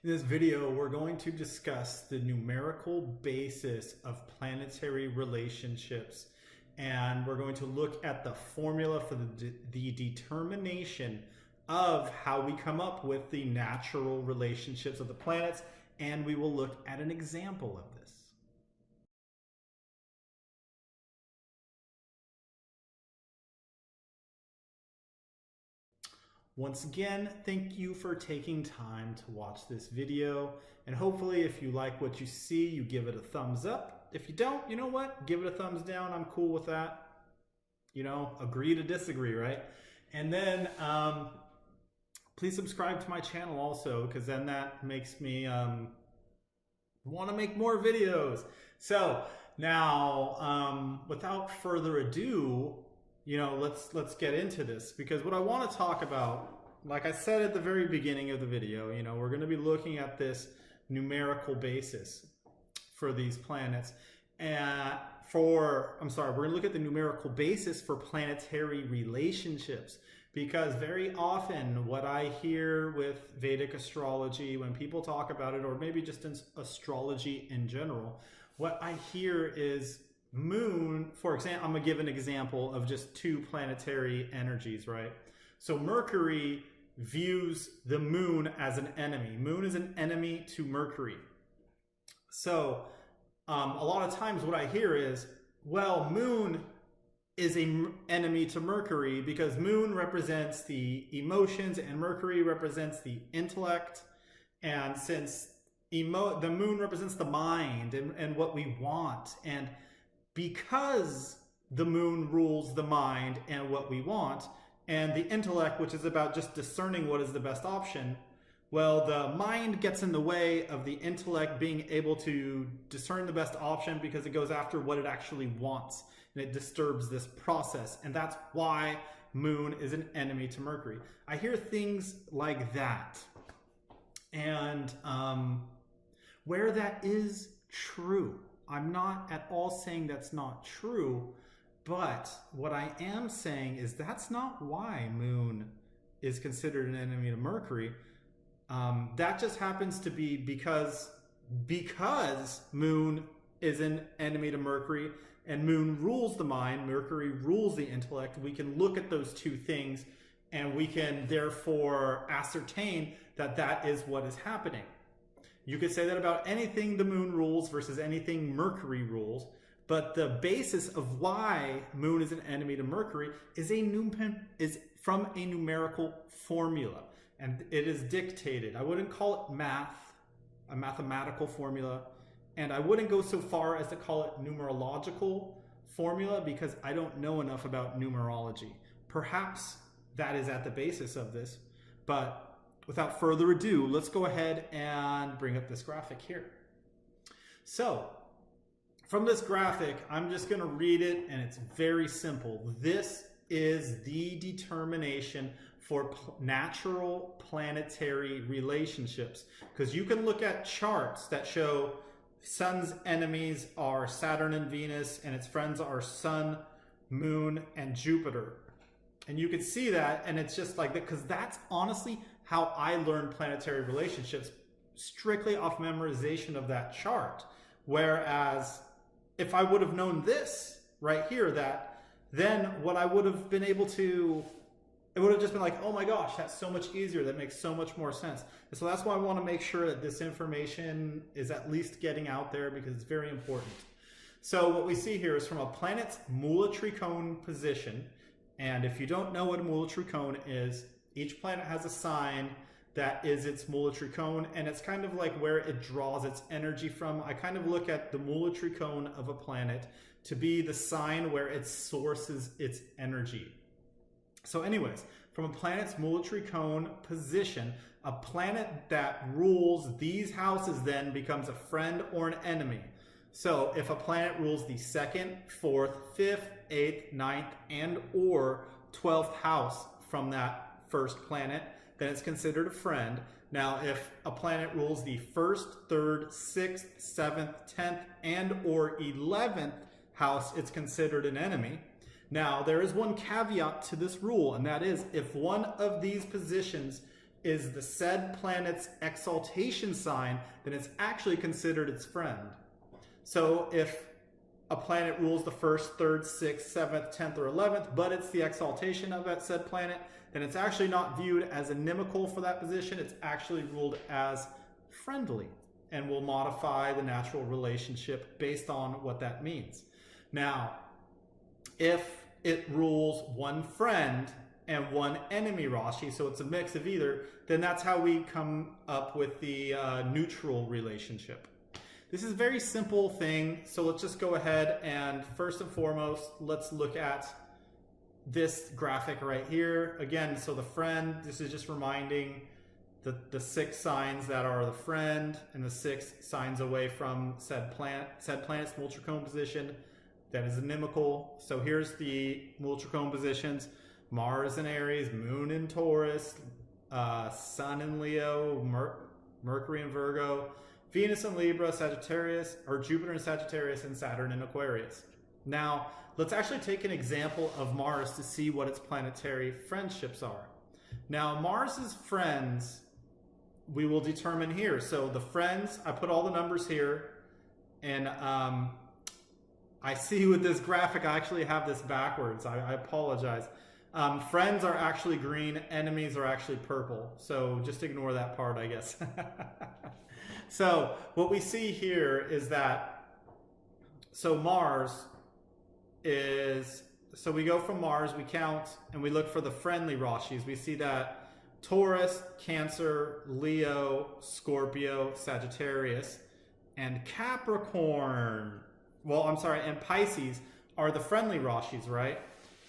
In this video, we're going to discuss the numerical basis of planetary relationships, and we're going to look at the formula for the determination of how we come up with the natural relationships of the planets, and we will look at an example of this. Once again, thank you for taking time to watch this video, and hopefully if you like what you see, you give it a thumbs up. If you don't, you know what? Give it a thumbs down. I'm cool with that. You know, agree to disagree, right? And then please subscribe to my channel also, because then that makes me want to make more videos. So now, without further ado, let's get into this, because what I want to talk about, like I said at the very beginning of the video, we're going to be looking at this numerical basis for these planets. We're going to look at the numerical basis for planetary relationships, because very often what I hear with Vedic astrology, when people talk about it, or maybe just in astrology in general, what I hear is moon, for example, I'm going to give an example of just two planetary energies, right? So Mercury views the moon as an enemy. Moon is an enemy to Mercury. So a lot of times what I hear is, well, moon is an enemy to Mercury because moon represents the emotions and Mercury represents the intellect. And since the moon represents the mind and what we want, and because the moon rules the mind and what we want, and the intellect, which is about just discerning what is the best option, well, the mind gets in the way of the intellect being able to discern the best option because it goes after what it actually wants, and it disturbs this process. And that's why moon is an enemy to Mercury. I hear things like that. And where that is true, I'm not at all saying that's not true, but what I am saying is that's not why moon is considered an enemy to Mercury. That just happens to be because moon is an enemy to Mercury and moon rules the mind, Mercury rules the intellect. We can look at those two things and we can therefore ascertain that that is what is happening. You could say that about anything the moon rules versus anything Mercury rules, but the basis of why moon is an enemy to Mercury is from a numerical formula, and it is dictated. I wouldn't call it math, a mathematical formula, and I wouldn't go so far as to call it numerological formula because I don't know enough about numerology. Perhaps that is at the basis of this, but without further ado, let's go ahead and bring up this graphic here. So from this graphic, I'm just going to read it, and it's very simple. This is the determination for natural planetary relationships, because you can look at charts that show Sun's enemies are Saturn and Venus, and its friends are Sun, Moon, and Jupiter. And you can see that, and it's just like that, because that's honestly how I learned planetary relationships, strictly off memorization of that chart. Whereas if I would have known this right here, then what I would have been able to, it would have just been like, oh my gosh, that's so much easier. That makes so much more sense. And so that's why I want to make sure that this information is at least getting out there, because it's very important. So what we see here is from a planet's Mula Tricone position. And if you don't know what a Mula Tricone is, each planet has a sign that is its Mula Tricone, and it's kind of like where it draws its energy from. I kind of look at the Mula Tricone of a planet to be the sign where it sources its energy. So anyways, from a planet's Mula Tricone position, a planet that rules these houses then becomes a friend or an enemy. So if a planet rules the 2nd, 4th, 5th, 8th, 9th, and or 12th house from that first planet, then it's considered a friend. Now, if a planet rules the 1st, 3rd, 6th, 7th, 10th, and or 11th house, it's considered an enemy. Now, there is one caveat to this rule, and that is if one of these positions is the said planet's exaltation sign, then it's actually considered its friend. So if a planet rules the 1st, 3rd, 6th, 7th, 10th, or 11th, but it's the exaltation of that said planet, then it's actually not viewed as inimical for that position. It's actually ruled as friendly, and will modify the natural relationship based on what that means. Now, if it rules one friend and one enemy Rashi, so it's a mix of either, then that's how we come up with the neutral relationship. This is a very simple thing, so let's just go ahead and first and foremost, let's look at this graphic right here. Again, so the friend, this is just reminding the 6 signs that are the friend and the 6 signs away from said planet's Multricone position that is inimical. So here's the Multricone positions: Mars in Aries, Moon in Taurus, Sun in Leo, Mercury in Virgo, Venus in Libra, Sagittarius, or Jupiter in Sagittarius, and Saturn in Aquarius. Now, let's actually take an example of Mars to see what its planetary friendships are. Now, Mars's friends, we will determine here. So the friends, I put all the numbers here, and I see with this graphic, I actually have this backwards. I apologize. Friends are actually green, enemies are actually purple. So just ignore that part, I guess. So what we see here is that, so Mars is, so we go from Mars, we count, and we look for the friendly Rashis. We see that Taurus, Cancer, Leo, Scorpio, Sagittarius, and Capricorn, well, I'm sorry, and Pisces are the friendly Rashis, right?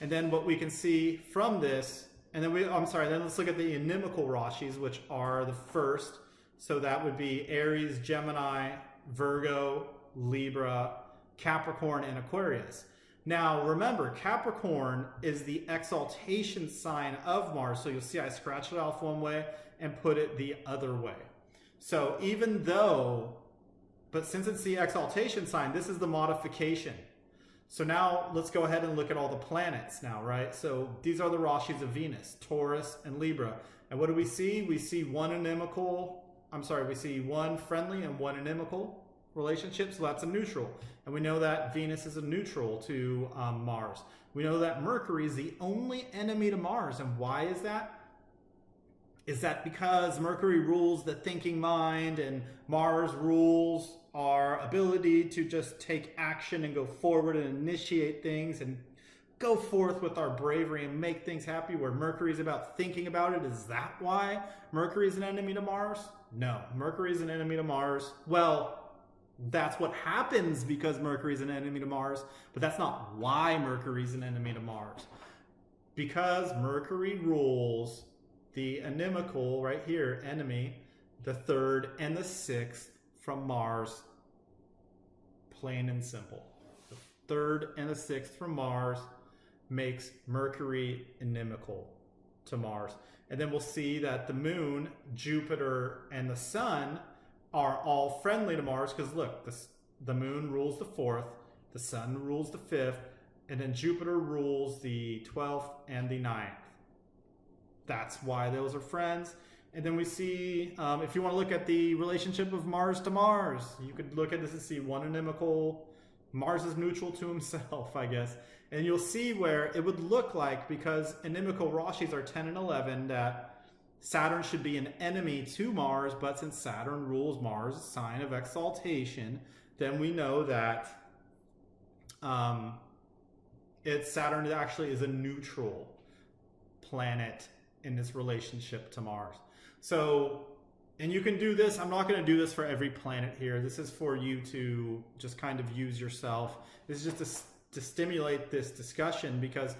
And then what we can see from this, and then then let's look at the inimical Rashis, which are the first. So that would be Aries, Gemini, Virgo, Libra, Capricorn, and Aquarius. Now, remember, Capricorn is the exaltation sign of Mars. So you'll see I scratched it off one way and put it the other way. So even though, but since it's the exaltation sign, this is the modification. So now let's go ahead and look at all the planets now, right? So these are the Rashis of Venus, Taurus, and Libra. And what do we see? We see one friendly and one inimical relationship, so that's a neutral. And we know that Venus is a neutral to Mars. We know that Mercury is the only enemy to Mars. And why is that? Is that because Mercury rules the thinking mind and Mars rules our ability to just take action and go forward and initiate things and go forth with our bravery and make things happy, where Mercury is about thinking about it? Is that why Mercury is an enemy to Mars? No, Mercury is an enemy to Mars. Well, that's what happens because Mercury is an enemy to Mars, but that's not why Mercury is an enemy to Mars. Because Mercury rules the inimical, right here, enemy, the 3rd and the 6th from Mars, plain and simple. The 3rd and the 6th from Mars makes Mercury inimical to Mars. And then we'll see that the Moon, Jupiter, and the Sun are all friendly to Mars, because look, the Moon rules the 4th, the Sun rules the 5th, and then Jupiter rules the 12th and the 9th. That's why those are friends. And then we see, if you want to look at the relationship of Mars to Mars, you could look at this and see one inimical. Mars is neutral to himself, I guess. And you'll see where it would look like, because inimical Rashis are 10 and 11, that Saturn should be an enemy to Mars, but since Saturn rules Mars, sign of exaltation, then we know that Saturn actually is a neutral planet in this relationship to Mars. So, and you can do this. I'm not going to do this for every planet here. This is for you to just kind of use yourself. This is just to stimulate this discussion, because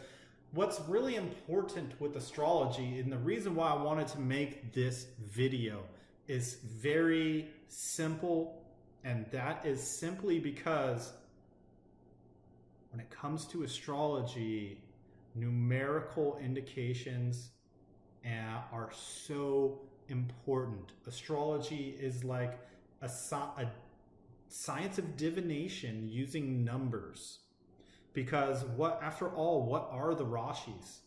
what's really important with astrology, and the reason why I wanted to make this video, is very simple, and that is simply because when it comes to astrology, numerical indications are so important. Astrology is like a science of divination using numbers. Because after all, what are the Rashis?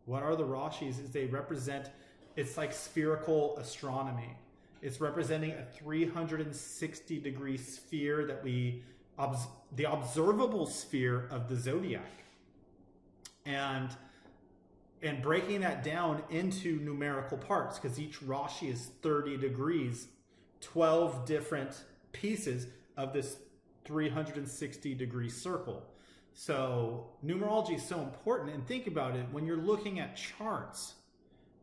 What are the Rashis? Is they represent it's like spherical astronomy. It's representing a 360-degree sphere that the observable sphere of the zodiac. And breaking that down into numerical parts, because each Rashi is 30 degrees, 12 different pieces of this 360-degree circle. So numerology is so important. And think about it, when you're looking at charts,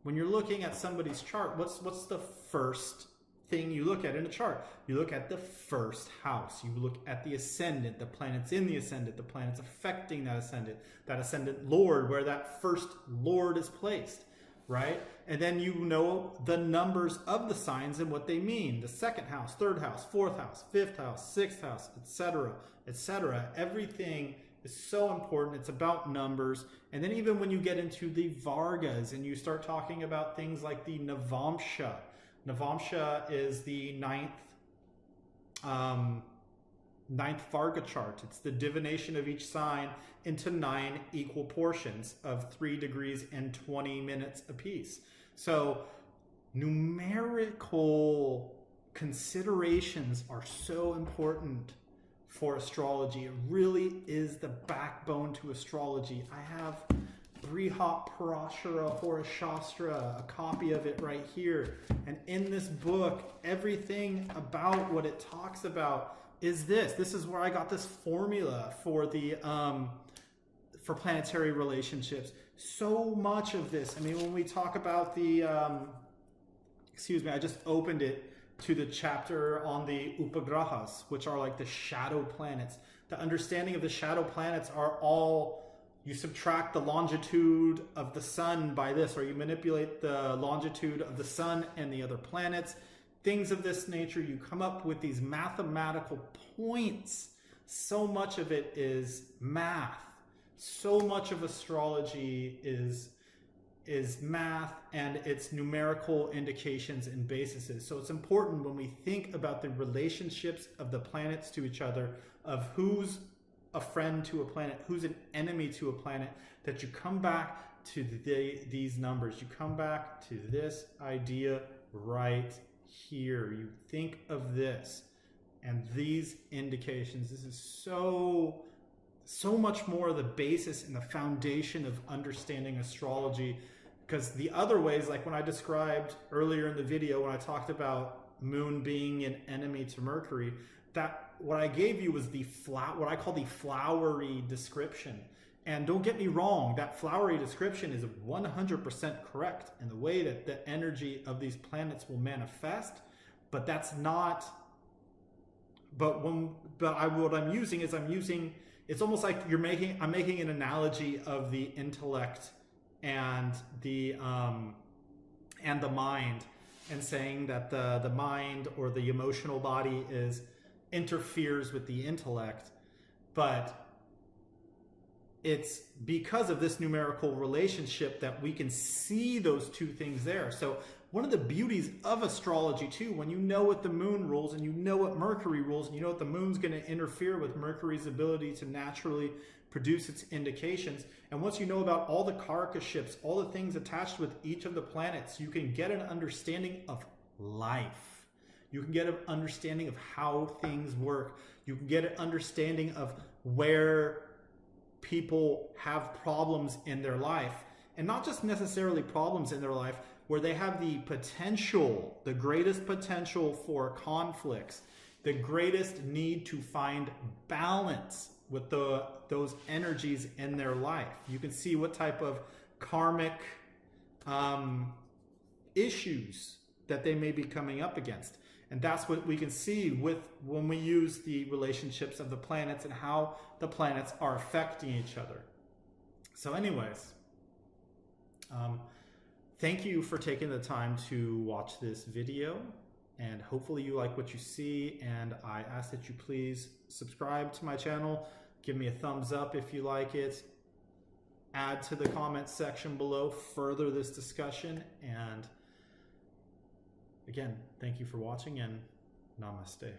when you're looking at somebody's chart, what's the first thing you look at in a chart? You look at the first house. You look at the ascendant, the planets in the ascendant, the planets affecting that ascendant lord, where that first lord is placed, right? And then you know the numbers of the signs and what they mean. The second house, third house, fourth house, fifth house, sixth house, etc., etc. Everything is so important. It's about numbers. And then even when you get into the Vargas and you start talking about things like the Navamsha. Navamsha is the ninth Varga chart. It's the divination of each sign into 9 equal portions of 3 degrees and 20 minutes apiece. So numerical considerations are so important for astrology. It really is the backbone to astrology. I have Brihat Parashara Hora Shastra, a copy of it right here. And in this book, everything about what it talks about is this. This is where I got this formula for the for planetary relationships. So much of this, I mean, when we talk about the excuse me, I just opened it to the chapter on the Upagrahas, which are like the shadow planets. The understanding of the shadow planets are all, you subtract the longitude of the sun by this, or you manipulate the longitude of the sun and the other planets, things of this nature. You come up with these mathematical points. So much of it is math. So much of astrology is math, and it's numerical indications and bases. So it's important when we think about the relationships of the planets to each other, of who's a friend to a planet, who's an enemy to a planet, that you come back to these numbers. You come back to this idea right here. You think of this and these indications. This is so much more the basis and the foundation of understanding astrology. Because the other ways, like when I described earlier in the video, when I talked about Moon being an enemy to Mercury, that what I gave you was what I call the flowery description. And don't get me wrong, that flowery description is 100% correct in the way that the energy of these planets will manifest. But that's not. What I'm using is it's almost like I'm making an analogy of the intellect and the mind, and saying that the mind or the emotional body interferes with the intellect, but it's because of this numerical relationship that we can see those two things there. So one of the beauties of astrology too, when you know what the moon rules and you know what Mercury rules, and you know what the moon's going to interfere with Mercury's ability to naturally produce its indications, and once you know about all the Karaka ships, all the things attached with each of the planets, you can get an understanding of life. You can get an understanding of how things work. You can get an understanding of where people have problems in their life, and not just necessarily problems in their life, where they have the potential, the greatest potential for conflicts, the greatest need to find balance with those energies in their life. You can see what type of karmic issues that they may be coming up against. And that's what we can see when we use the relationships of the planets and how the planets are affecting each other. So anyways, thank you for taking the time to watch this video, and hopefully you like what you see, and I ask that you please subscribe to my channel, give me a thumbs up if you like it, add to the comments section below, further this discussion, and again, thank you for watching, and namaste.